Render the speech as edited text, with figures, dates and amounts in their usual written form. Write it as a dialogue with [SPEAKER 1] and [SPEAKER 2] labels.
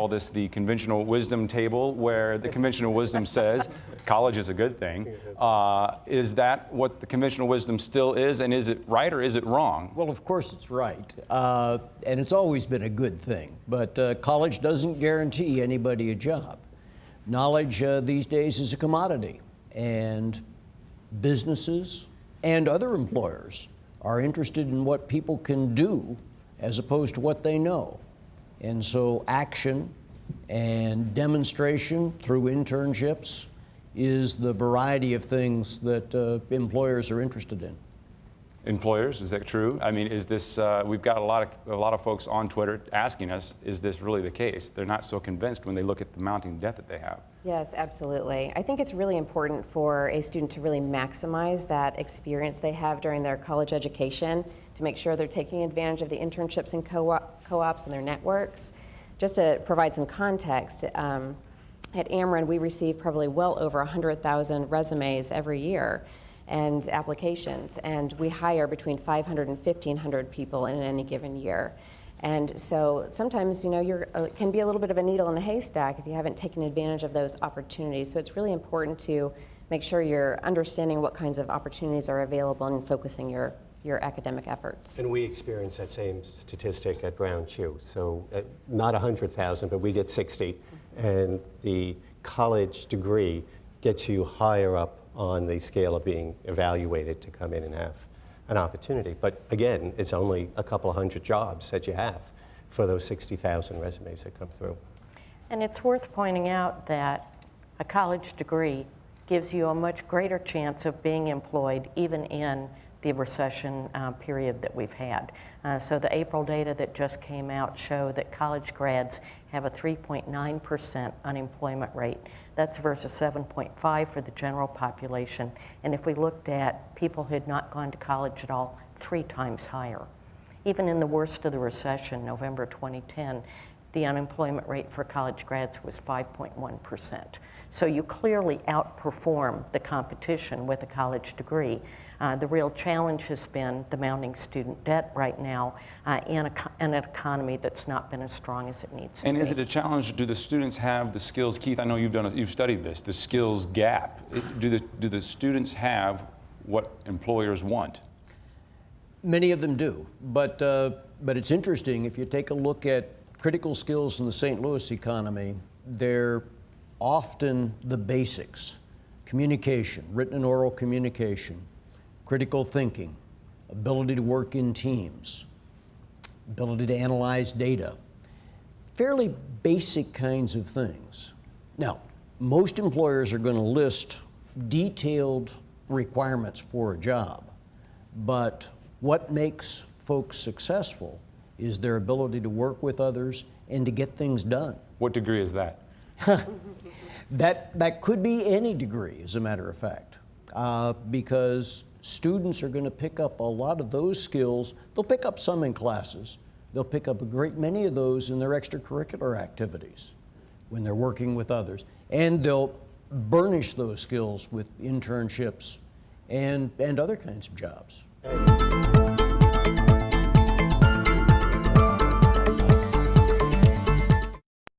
[SPEAKER 1] call this the conventional wisdom table, where the conventional wisdom says college is a good thing. Is that what the conventional wisdom still is, and is it right or is it wrong?
[SPEAKER 2] Well, of course it's right, and it's always been a good thing, but college doesn't guarantee anybody a job. Knowledge these days is a commodity, and businesses and other employers are interested in what people can do as opposed to what they know. And so action and demonstration through internships is the variety of things that employers are interested in.
[SPEAKER 1] Employers, is that true? I mean, is this, we've got a lot of folks on Twitter asking us, is this really the case? They're not so convinced when they look at the mounting debt that they have.
[SPEAKER 3] Yes, absolutely. I think it's really important for a student to really maximize that experience they have during their college education, to make sure they're taking advantage of the internships and co-ops and their networks. Just to provide some context, at Ameren we receive probably well over 100,000 resumes every year and applications, and we hire between 500 and 1,500 people in any given year. And so sometimes, you know, it can be a little bit of a needle in a haystack if you haven't taken advantage of those opportunities. So it's really important to make sure you're understanding what kinds of opportunities are available and focusing your academic efforts.
[SPEAKER 4] And we experience that same statistic at Brown too. So not 100,000, but we get 60, and the college degree gets you higher up on the scale of being evaluated to come in and have an opportunity. But again, it's only a couple of hundred jobs that you have for those 60,000 resumes that come through.
[SPEAKER 5] And it's worth pointing out that a college degree gives you a much greater chance of being employed even in the recession period that we've had. So the April data that just came out show that college grads have a 3.9% unemployment rate. That's versus 7.5 for the general population. And if we looked at people who had not gone to college at all, 3 times higher. Even in the worst of the recession, November 2010, the unemployment rate for college grads was 5.1%. So you clearly outperform the competition with a college degree. The real challenge has been the mounting student debt right now in an economy that's not been as strong as it needs to be.
[SPEAKER 1] And is it a challenge? Do the students have the skills? Keith, I know you've studied this, the skills gap. Do the students have what employers want?
[SPEAKER 2] Many of them do, but it's interesting. If you take a look at critical skills in the St. Louis economy, they're often the basics: communication, written and oral communication, critical thinking, ability to work in teams, ability to analyze data, fairly basic kinds of things. Now, most employers are going to list detailed requirements for a job, but what makes folks successful is their ability to work with others and to get things done.
[SPEAKER 1] What degree is that?
[SPEAKER 2] That could be any degree, as a matter of fact, because students are going to pick up a lot of those skills. They'll pick up some in classes. They'll pick up a great many of those in their extracurricular activities when they're working with others. And they'll burnish those skills with internships and other kinds of jobs.